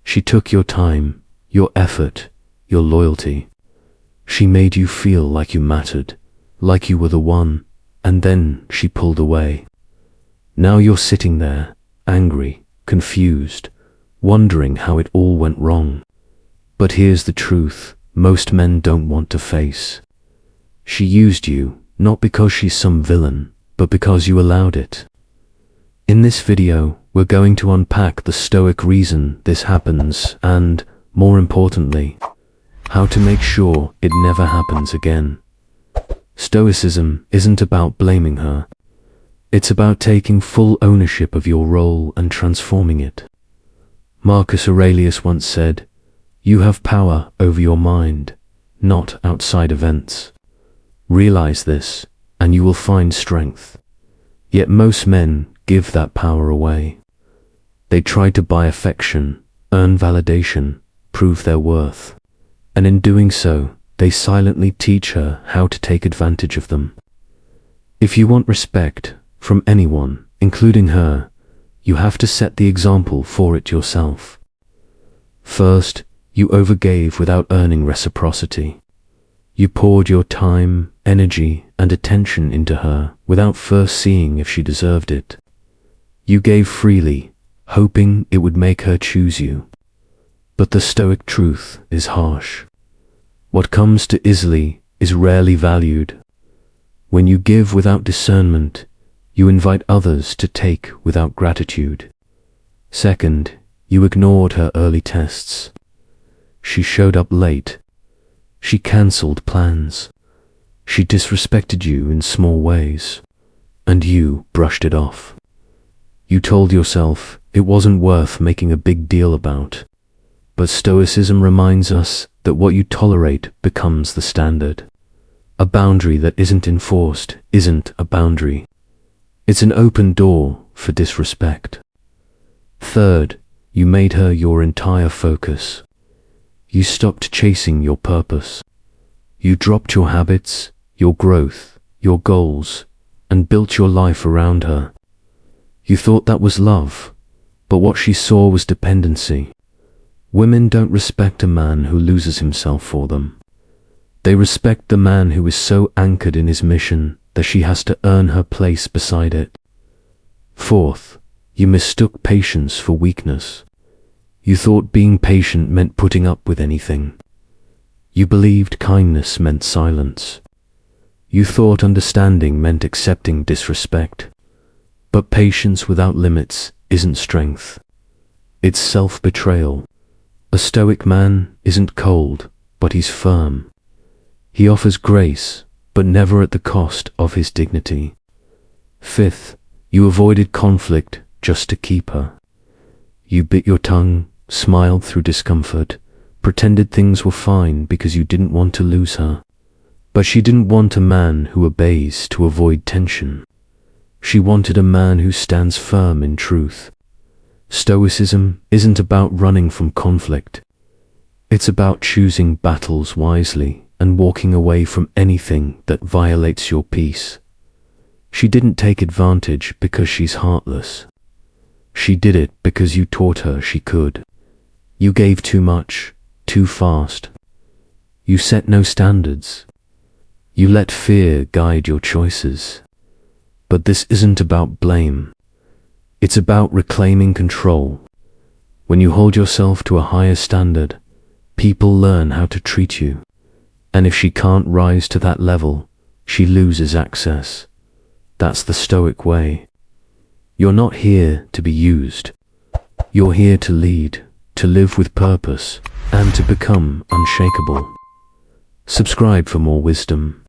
She took your time, your effort, your loyalty. She made you feel like you mattered, like you were the one, and then she pulled away. Now you're sitting there, angry, confused, wondering how it all went wrong. But here's the truth most men don't want to face. She used you, not because she's some villain, but because you allowed it. In this video, we're going to unpack the Stoic reason this happens and, more importantly, how to make sure it never happens again. Stoicism isn't about blaming her. It's about taking full ownership of your role and transforming it. Marcus Aurelius once said, "You have power over your mind, not outside events." Realize this, and you will find strength. Yet most men give that power away. They try to buy affection, earn validation, prove their worth. And in doing so, they silently teach her how to take advantage of them. If you want respect from anyone, including her, you have to set the example for it yourself. First, you overgave without earning reciprocity. You poured your time, energy, and attention into her without first seeing if she deserved it. You gave freely, hoping it would make her choose you. But the Stoic truth is harsh. What comes too easily is rarely valued. When you give without discernment, you invite others to take without gratitude. Second, you ignored her early tests. She showed up late. She cancelled plans. She disrespected you in small ways, and you brushed it off. You told yourself it wasn't worth making a big deal about. But Stoicism reminds us that what you tolerate becomes the standard. A boundary that isn't enforced isn't a boundary. It's an open door for disrespect. Third, you made her your entire focus. You stopped chasing your purpose. You dropped your habits, your growth, your goals, and built your life around her. You thought that was love, but what she saw was dependency. Women don't respect a man who loses himself for them. They respect the man who is so anchored in his mission that she has to earn her place beside it. Fourth, you mistook patience for weakness. You thought being patient meant putting up with anything. You believed kindness meant silence. You thought understanding meant accepting disrespect. But patience without limits isn't strength. It's self-betrayal. A Stoic man isn't cold, but he's firm. He offers grace, but never at the cost of his dignity. Fifth, you avoided conflict just to keep her. You bit your tongue, smiled through discomfort, pretended things were fine because you didn't want to lose her. But she didn't want a man who obeys to avoid tension. She wanted a man who stands firm in truth. Stoicism isn't about running from conflict. It's about choosing battles wisely and walking away from anything that violates your peace. She didn't take advantage because she's heartless. She did it because you taught her she could. You gave too much, too fast. You set no standards. You let fear guide your choices. But this isn't about blame. It's about reclaiming control. When you hold yourself to a higher standard, people learn how to treat you. And if she can't rise to that level, she loses access. That's the Stoic way. You're not here to be used. You're here to lead, to live with purpose, and to become unshakable. Subscribe for more wisdom.